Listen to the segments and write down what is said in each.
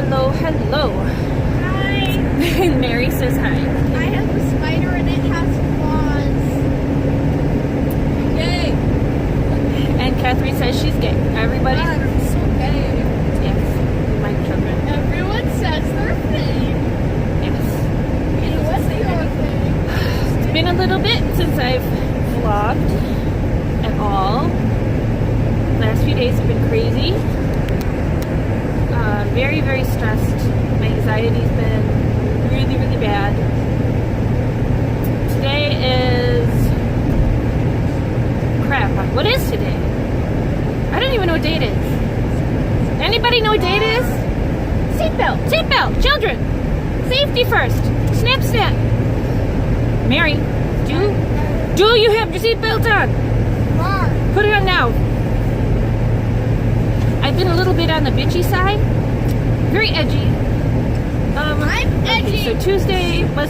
hello, hello. Hi. Mary says hi. I have a spider and it has claws. Yay. And Catherine says she's gay. Everybody. God, I'm so gay. Yes. My children. Everyone says their thing. Yes. And what's your thing? It's been a little bit since I've vlogged at all. Last few days have been crazy. Very, very stressed. My anxiety's been really, really bad. Today is... Crap. What is today? I don't even know what day it is. Anybody know what day it is? Seatbelt! Seatbelt! Children! Safety first! Snap, snap! Mary, do you have your seatbelt on? Put it on now. I've been a little bit on the bitchy side. Very edgy. I'm edgy. Okay, so Tuesday was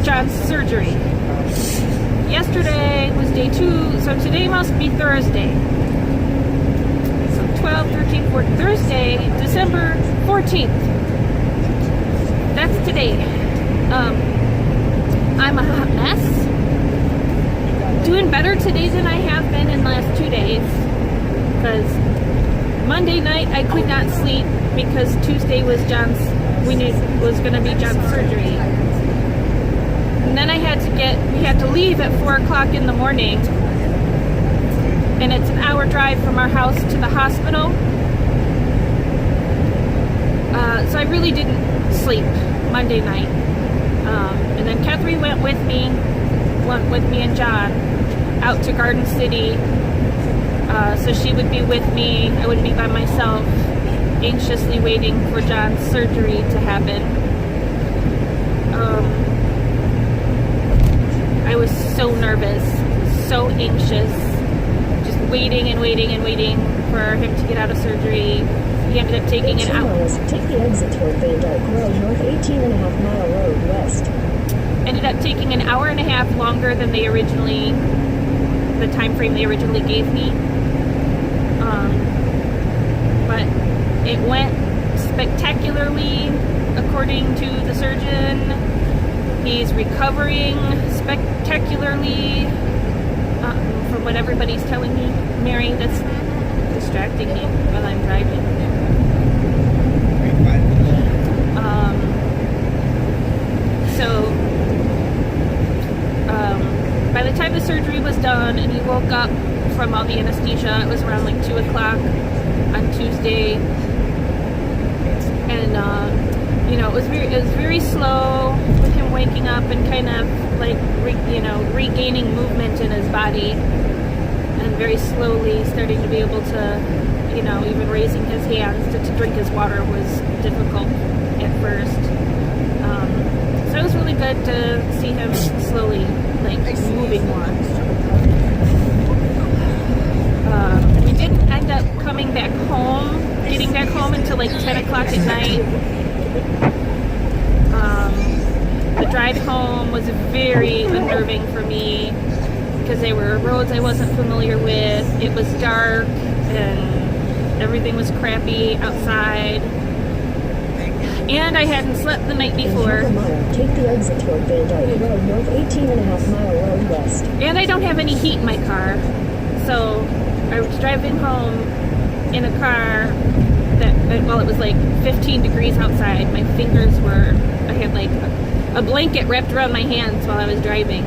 John's surgery. Yesterday was day 2, so today must be Thursday. So 12, 13, 14, Thursday, December 14th. That's today. I'm a hot mess. Doing better today than I have been in the last 2 days. Because Monday night I could not sleep because Tuesday was going to be John's surgery. And then we had to leave at 4 o'clock in the morning. And it's an hour drive from our house to the hospital. So I really didn't sleep Monday night. And then Catherine went with me and John out to Garden City. So she would be with me. I wouldn't be by myself, anxiously waiting for John's surgery to happen. I was so nervous, so anxious, just waiting and waiting and waiting for him to get out of surgery. He ended up taking an hour. Take the exit toward Van Dyke Road, north 18.5 mile road west. Ended up taking an hour and a half longer than the time frame they originally gave me. But it went spectacularly according to the surgeon. He's recovering spectacularly from what everybody's telling me. Mary, that's distracting me while I'm driving. By the time the surgery was done and he woke up from all the anesthesia, it was around like 2 o'clock on Tuesday. And it was very slow with him waking up and kind of like regaining movement in his body, and very slowly starting to be able to, even raising his hands to drink his water was difficult at first. So it was really good to see him slowly moving more. We didn't end up getting back home until like 10 o'clock at night. The drive home was very unnerving for me because they were roads I wasn't familiar with. It was dark and everything was crappy outside. And I hadn't slept the night before. Take the exit toward Van Dyke Road, north 18.5 mile road west. And I don't have any heat in my car. So I was driving home in a car it was like 15 degrees outside. My fingers I had like a blanket wrapped around my hands while I was driving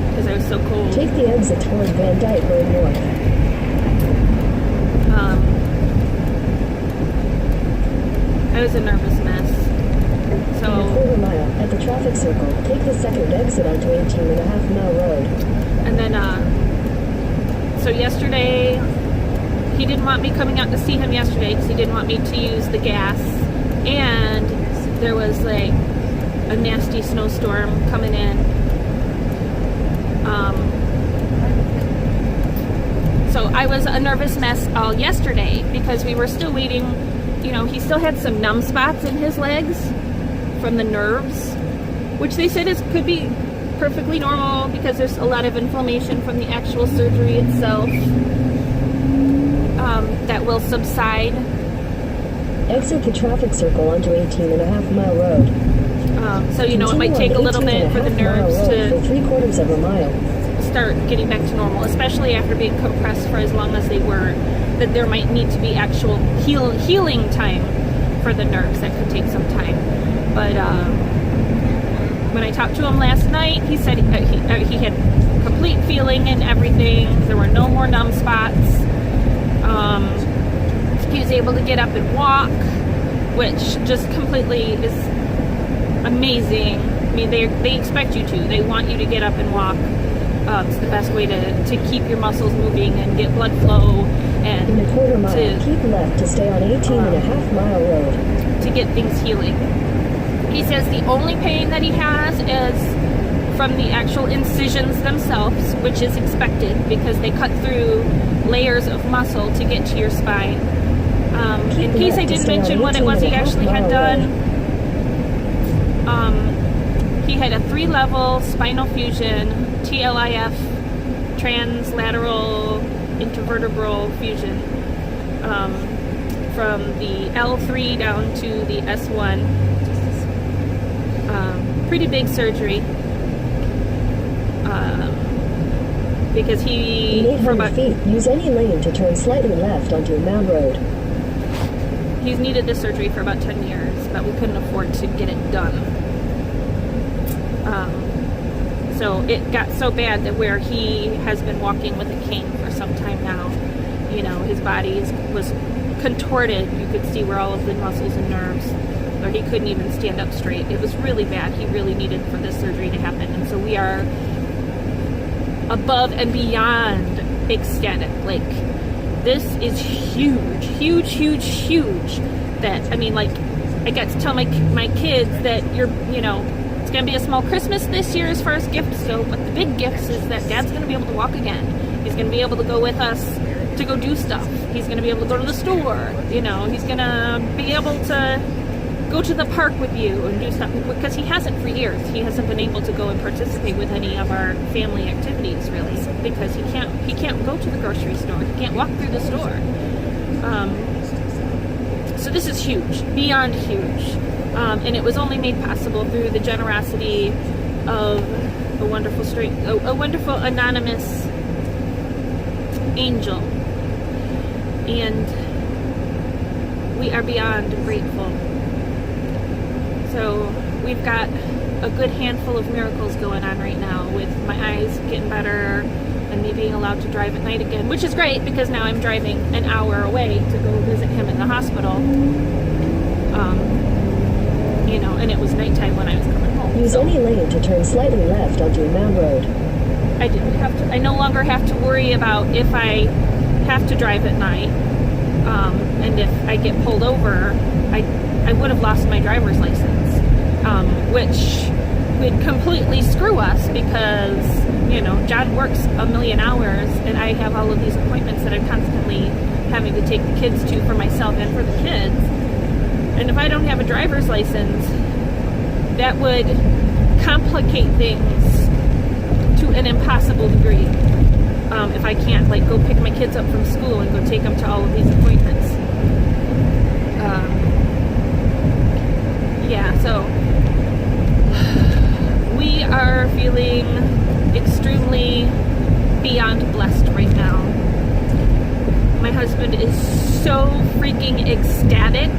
because I was so cold. Take the exit toward Van Dyke Road north. I was a nervous mess. So, in a quarter mile, at the traffic circle, take the second exit onto 18.5 mile road. And then, so yesterday, he didn't want me coming out to see him yesterday because he didn't want me to use the gas. And there was like a nasty snowstorm coming in. So I was a nervous mess all yesterday because we were still waiting. He still had some numb spots in his legs from the nerves, which they said could be perfectly normal because there's a lot of inflammation from the actual surgery itself that will subside. Exit the traffic circle onto 18.5-mile road. So, you know, it might take a little bit for the nerves for to 3/4 of a mile. start getting back to normal, especially after being compressed for as long as they were, that there might need to be actual healing time for the nerves. That could take some time. But when I talked to him last night, he said he had complete feeling and everything. There were no more numb spots. He was able to get up and walk, which just completely is amazing. I mean, they expect you to. They want you to get up and walk. It's the best way to keep your muscles moving and get blood flow and In a quarter mile, to keep left to stay on 18.5-mile road. to get things healing. He says the only pain that he has is from the actual incisions themselves, which is expected because they cut through layers of muscle to get to your spine. In case I didn't mention what it was he actually had done, he had a 3-level spinal fusion, TLIF, translateral intervertebral fusion, from the L3 down to the S1. Pretty big surgery. Because he, In for 800 about, feet, use any lane to turn slightly left onto Mound Road. he's needed this surgery for about 10 years, but we couldn't afford to get it done. So it got so bad that where he has been walking with a cane for some time now, you know, his body was contorted. You could see where all of the muscles and nerves, or he couldn't even stand up straight. It was really bad. He really needed for this surgery to happen. And so we are above and beyond ecstatic. Like, this is huge, huge, huge, huge. That, I mean, like, I got to tell my kids that it's going to be a small Christmas this year as far as gifts go, but the big gifts is that Dad's going to be able to walk again. He's going to be able to go with us to go do stuff. He's going to be able to go to the store. You know, he's going to be able to go to the park with you and do stuff, because he hasn't for years. He hasn't been able to go and participate with any of our family activities, really, because he can't go to the grocery store. He can't walk through the store. So this is huge, beyond huge. And it was only made possible through the generosity of a wonderful anonymous angel. And we are beyond grateful. So we've got a good handful of miracles going on right now, with my eyes getting better and me being allowed to drive at night again, which is great because now I'm driving an hour away to go visit him in the hospital. And it was nighttime when I was coming home. Use any lane to turn slightly left onto Mound Road. I no longer have to worry about if I have to drive at night, and if I get pulled over, I would have lost my driver's license, which would completely screw us because, John works a million hours and I have all of these appointments that I'm constantly having to take the kids to for myself and for the kids. And if I don't have a driver's license, that would complicate things to an impossible degree. If I can't, go pick my kids up from school and go take them to all of these appointments. So we are feeling extremely beyond blessed right now. My husband is so freaking ecstatic.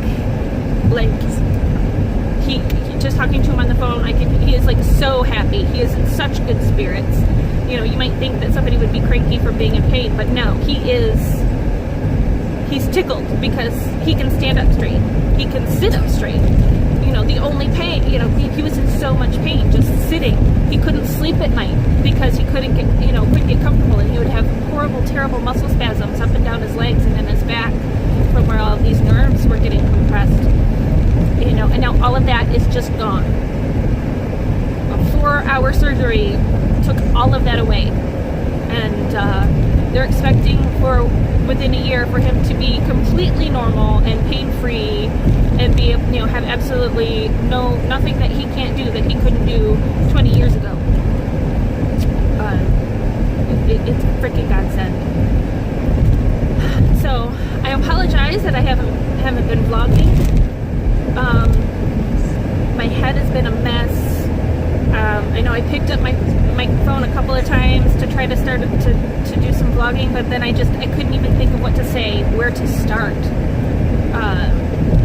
He just talking to him on the phone, he is so happy. He is in such good spirits. You might think that somebody would be cranky from being in pain, but no, he's tickled because he can stand up straight. He can sit up straight. The only pain, he was in so much pain just sitting. He couldn't sleep at night because he couldn't get comfortable, and he would have horrible, terrible muscle spasms up and down his legs and in his back from where all of these nerves were getting compressed. And now all of that is just gone. A 4-hour surgery took all of that away. And they're expecting for within a year for him to be completely normal and pain-free and be, have absolutely nothing that he can't do that he couldn't do 20 years ago. It's a freaking godsend. So I apologize that I haven't haven't been vlogging. My head has been a mess. I know I picked up my phone a couple of times to try to start to do some vlogging, but then I couldn't even think of what to say, where to start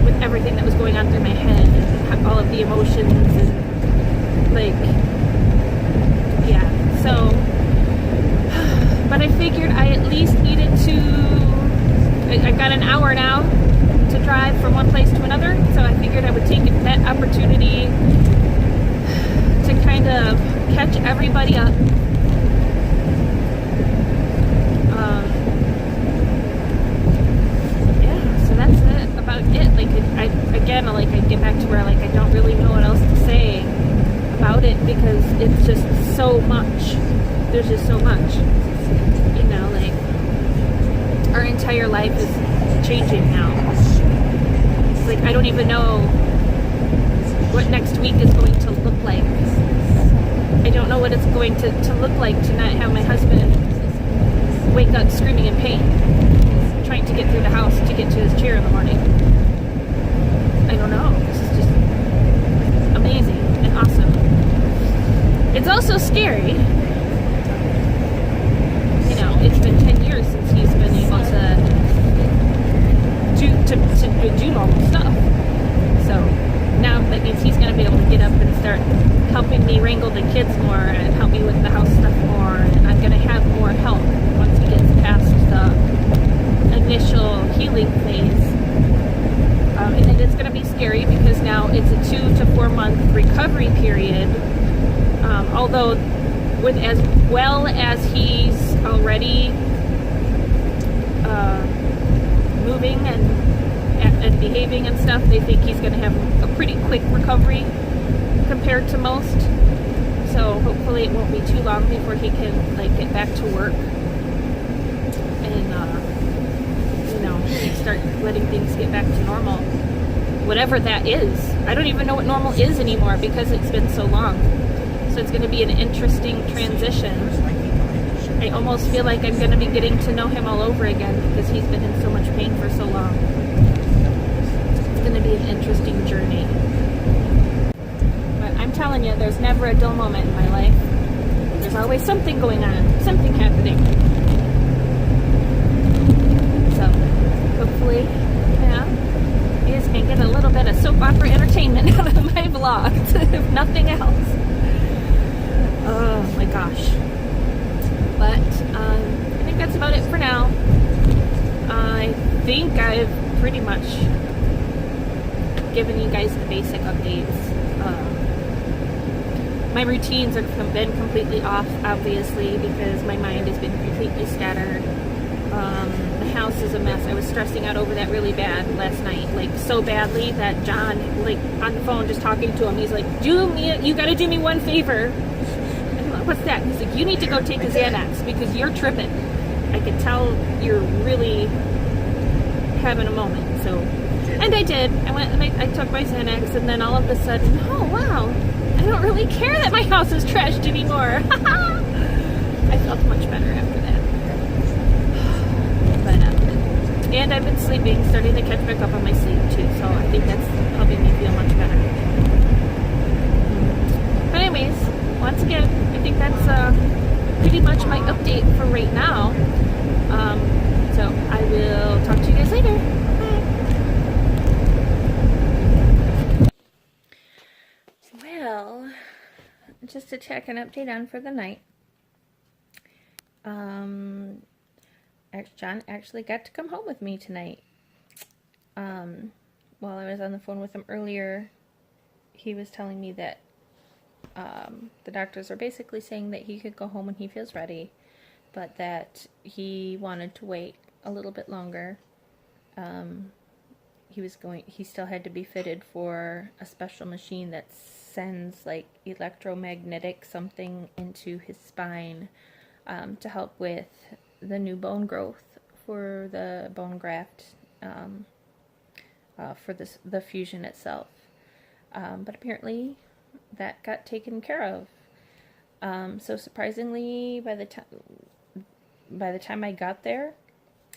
with everything that was going on through my head and all of the emotions and like, yeah. So, but I figured I at least needed to. I've got an hour now to drive from one place to another, so I figured I would take that opportunity to kind of catch everybody up. Yeah, so that's it about it. Like I get back to where like I don't really know what else to say about it because it's just so much. There's just so much. You know, like our entire life is changing now. It's like I don't even know what next week is going to look like. I don't know what it's going to look like to not have my husband wake up screaming in pain, trying to get through the house to get to his chair in the morning. I don't know. This is just amazing and awesome. It's also scary. You know, it's been 10 years since he's been able to do normal stuff. So now that means he's going to be able to get up and start helping me wrangle the kids more and help me with the house stuff more, and I'm going to have more help once he gets past the initial healing phase. And it's going to be scary because now it's a 2 to 4 month recovery period. Although with as well as he's already moving and behaving and stuff, they think he's going to have a pretty quick recovery compared to most. So hopefully it won't be too long before he can like get back to work and you know, start letting things get back to normal, whatever that is. I don't even know what normal is anymore because it's been so long. So it's going to be an interesting transition. I almost feel like I'm going to be getting to know him all over again because he's been in so much pain for so long. It's going to be an interesting journey. But I'm telling you, there's never a dull moment in my life. There's always something going on, something happening. So, hopefully, yeah, you guys can get a little bit of soap opera entertainment out of my vlogs, if nothing else. Oh my gosh. But I think that's about it for now. I think I've pretty much given you guys the basic updates. My routines have been completely off, obviously, because my mind has been completely scattered. The house is a mess. I was stressing out over that really bad last night, like so badly that John, like on the phone, just talking to him, he's like, you gotta do me one favor. What's that? He's like, you need to go take a Xanax because you're tripping. I could tell you're really having a moment. So, and I did. I went and I took my Xanax, and then all of a sudden, oh wow, I don't really care that my house is trashed anymore. I felt much better after that. But and I've been sleeping, starting to catch back up on my sleep too. So I think that's helping me feel much better. But anyways, once again, I think that's pretty much my update for right now. So I will talk to you guys later. Bye. Well, just to check an update on for the night. John actually got to come home with me tonight. While I was on the phone with him earlier, he was telling me that the doctors are basically saying that he could go home when he feels ready, but that he wanted to wait a little bit longer. He still had to be fitted for a special machine that sends like electromagnetic something into his spine to help with the new bone growth for the bone graft for the fusion itself. But apparently that got taken care of. So surprisingly, by the time I got there,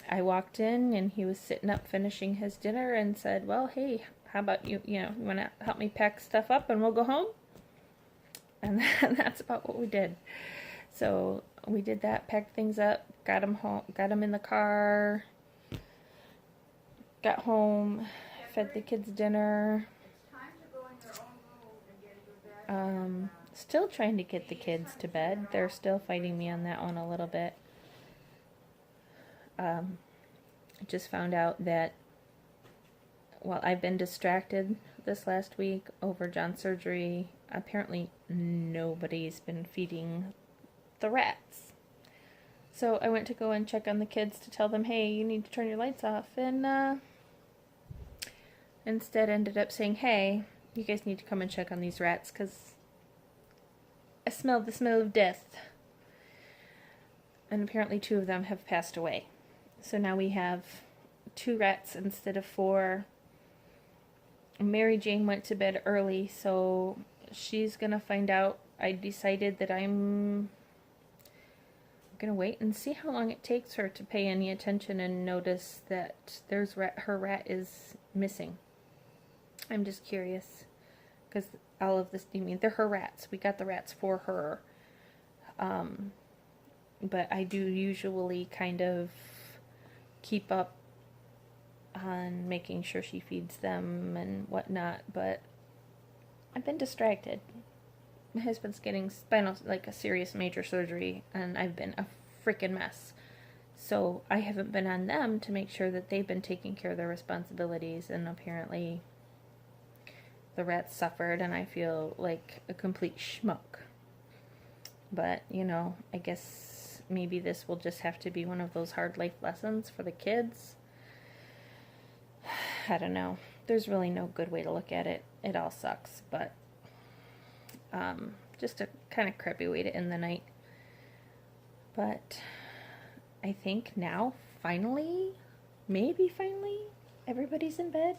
I walked in and he was sitting up finishing his dinner and said, well, hey, how about you want to help me pack stuff up and we'll go home? And that's about what we did. So we did that, packed things up, got him home, got him in the car, got home, fed the kids dinner. Still trying to get the kids to bed. They're still fighting me on that one a little bit. I just found out that while I've been distracted this last week over John's surgery, apparently nobody's been feeding the rats. So I went to go and check on the kids to tell them, hey, you need to turn your lights off, and instead ended up saying, hey, you guys need to come and check on these rats because I smelled the smell of death. And apparently 2 of them have passed away. So now we have 2 rats instead of 4. Mary Jane went to bed early, so she's going to find out. I decided that I'm going to wait and see how long it takes her to pay any attention and notice that her rat is missing. I'm just curious, because all of this, they're her rats. We got the rats for her. But I do usually kind of keep up on making sure she feeds them and whatnot, but I've been distracted. My husband's getting spinal, a serious major surgery, and I've been a freaking mess. So I haven't been on them to make sure that they've been taking care of their responsibilities, and apparently the rats suffered, and I feel like a complete schmuck. But, I guess maybe this will just have to be one of those hard life lessons for the kids. I don't know. There's really no good way to look at it. It all sucks, but just a kind of crappy way to end the night. But I think now, finally, maybe finally, everybody's in bed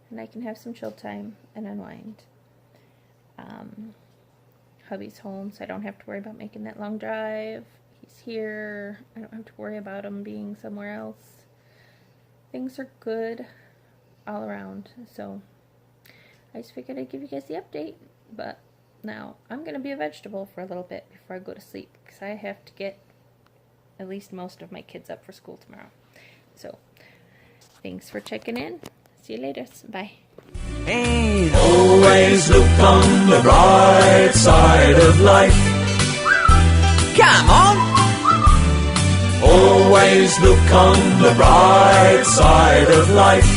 and I can have some chill time and unwind. Hubby's home, so I don't have to worry about making that long drive. He's here. I don't have to worry about him being somewhere else. Things are good all around, so I just figured I'd give you guys the update. But now I'm going to be a vegetable for a little bit before I go to sleep, because I have to get at least most of my kids up for school tomorrow. So thanks for checking in. See you later. Bye. And always look on the bright side of life. Come on! Always look on the bright side of life.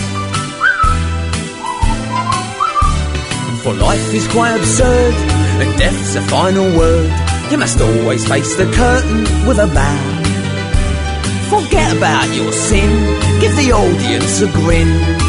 For life is quite absurd, and death's a final word. You must always face the curtain with a bow. Forget about your sin, give the audience a grin.